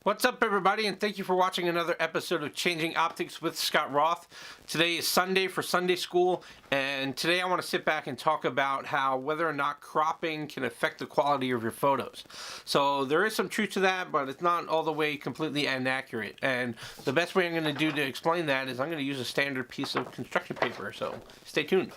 What's up, everybody, and thank you for watching another episode of Changing Optics with Scott Roth. Today is Sunday for Sunday School, and today I want to sit back and talk about how whether or not cropping can affect the quality of your photos. So there is some truth to that, but it's not all the way completely inaccurate. And the best way I'm going to do to explain that is I'm going to use a standard piece of construction paper, so stay tuned.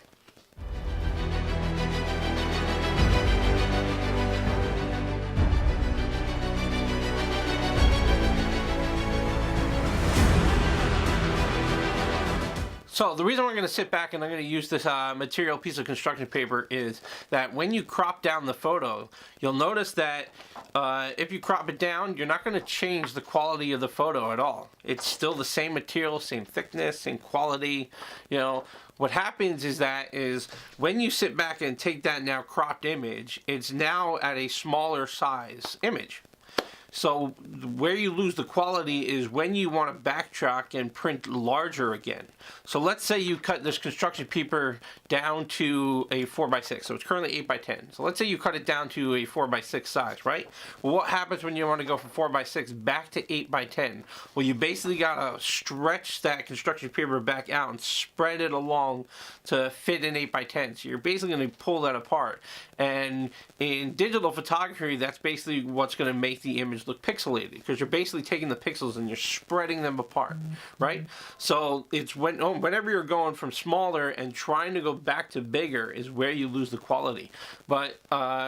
So the reason we're going to sit back and I'm going to use this material piece of construction paper is that when you crop down the photo, you'll notice that if you crop it down, you're not going to change the quality of the photo at all. It's still the same material, same thickness, same quality. You know, what happens is when you sit back and take that now cropped image, it's now at a smaller size image. So where you lose the quality is when you want to backtrack and print larger again. So let's say you cut this construction paper down to a 4x6. So it's currently 8x10. So let's say you cut it down to a 4x6 size, right? Well, what happens when you want to go from 4x6 back to 8x10? Well, you basically got to stretch that construction paper back out and spread it along to fit in 8x10. So you're basically going to pull that apart. And in digital photography, that's basically what's going to make the image look pixelated, because you're basically taking the pixels and you're spreading them apart, right? So it's whenever you're going from smaller and trying to go back to bigger is where you lose the quality. But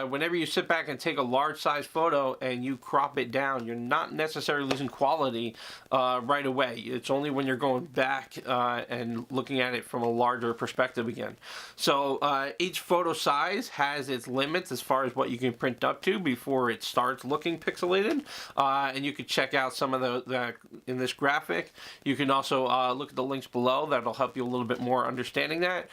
whenever you sit back and take a large size photo and you crop it down, you're not necessarily losing quality right away. It's only when you're going back and looking at it from a larger perspective again. So each photo size has its limits as far as what you can print up to before it starts looking pixelated. And you can check out some of the in this graphic. You can also look at the links below. That'll help you a little bit more understanding that.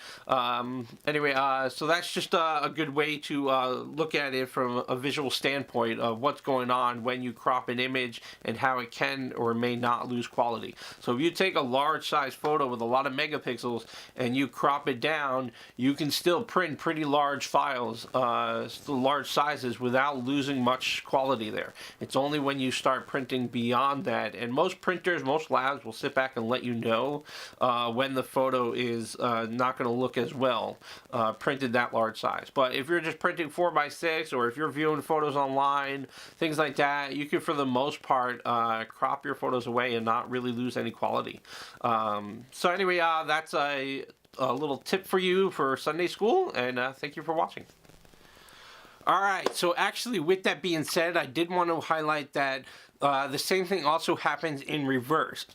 Anyway, so that's just a good way to look at it from a visual standpoint of what's going on when you crop an image and how it can or may not lose quality. So if you take a large size photo with a lot of megapixels and you crop it down, you can still print pretty large files, still large sizes, without losing much quality there. It's only when you start printing beyond that, and most printers, most labs will sit back and let you know when the photo is not going to look as well printed that large size. But if you're just printing 4x6, or if you're viewing photos online, things like that, you can, for the most part, crop your photos away and not really lose any quality. So anyway, that's a little tip for you for Sunday school, and thank you for watching. Alright, so actually, with that being said, I did want to highlight that the same thing also happens in reverse.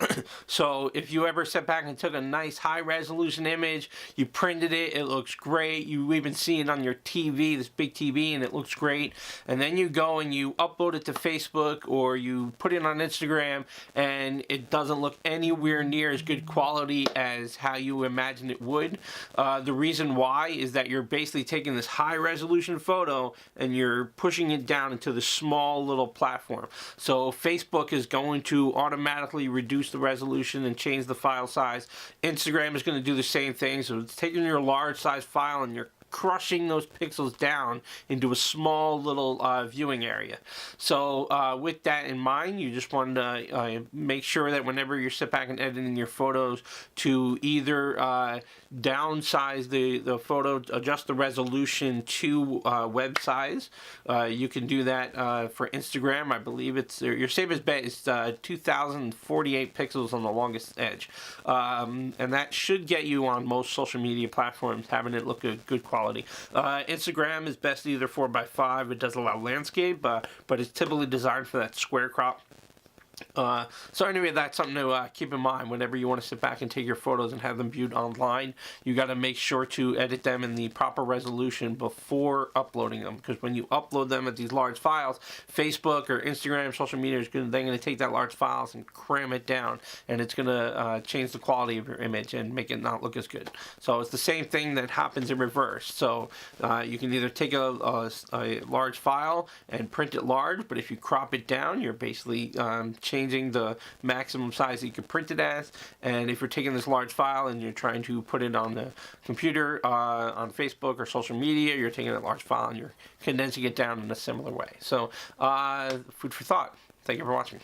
So if you ever sat back and took a nice high resolution image, you printed it, it looks great, you even see it on your TV, this big TV, and it looks great, and then you go and you upload it to Facebook or you put it on Instagram and it doesn't look anywhere near as good quality as how you imagine it would. The reason why is that you're basically taking this high resolution photo and you're pushing it down into the small little platform. So Facebook is going to automatically reduce the resolution and change the file size. Instagram is going to do the same thing. So it's taking your large size file and you're crushing those pixels down into a small little viewing area. So with that in mind, you just want to make sure that whenever you sit back and editing your photos, to either downsize the photo, adjust the resolution to web size. You can do that for Instagram. I believe it's your safest bet is 2048 pixels on the longest edge, and that should get you on most social media platforms, having it look good quality. Instagram is best either 4x5. It does allow landscape, but it's typically designed for that square crop. So anyway, that's something to keep in mind whenever you want to sit back and take your photos and have them viewed online. You got to make sure to edit them in the proper resolution before uploading them, because when you upload them as these large files, Facebook or Instagram, social media is they're going to take that large files and cram it down, and it's going to change the quality of your image and make it not look as good. So it's the same thing that happens in reverse. So you can either take a large file and print it large, but if you crop it down, you're basically changing the maximum size that you can print it as. And if you're taking this large file and you're trying to put it on the computer, on Facebook or social media, you're taking that large file and you're condensing it down in a similar way. So food for thought. Thank you for watching.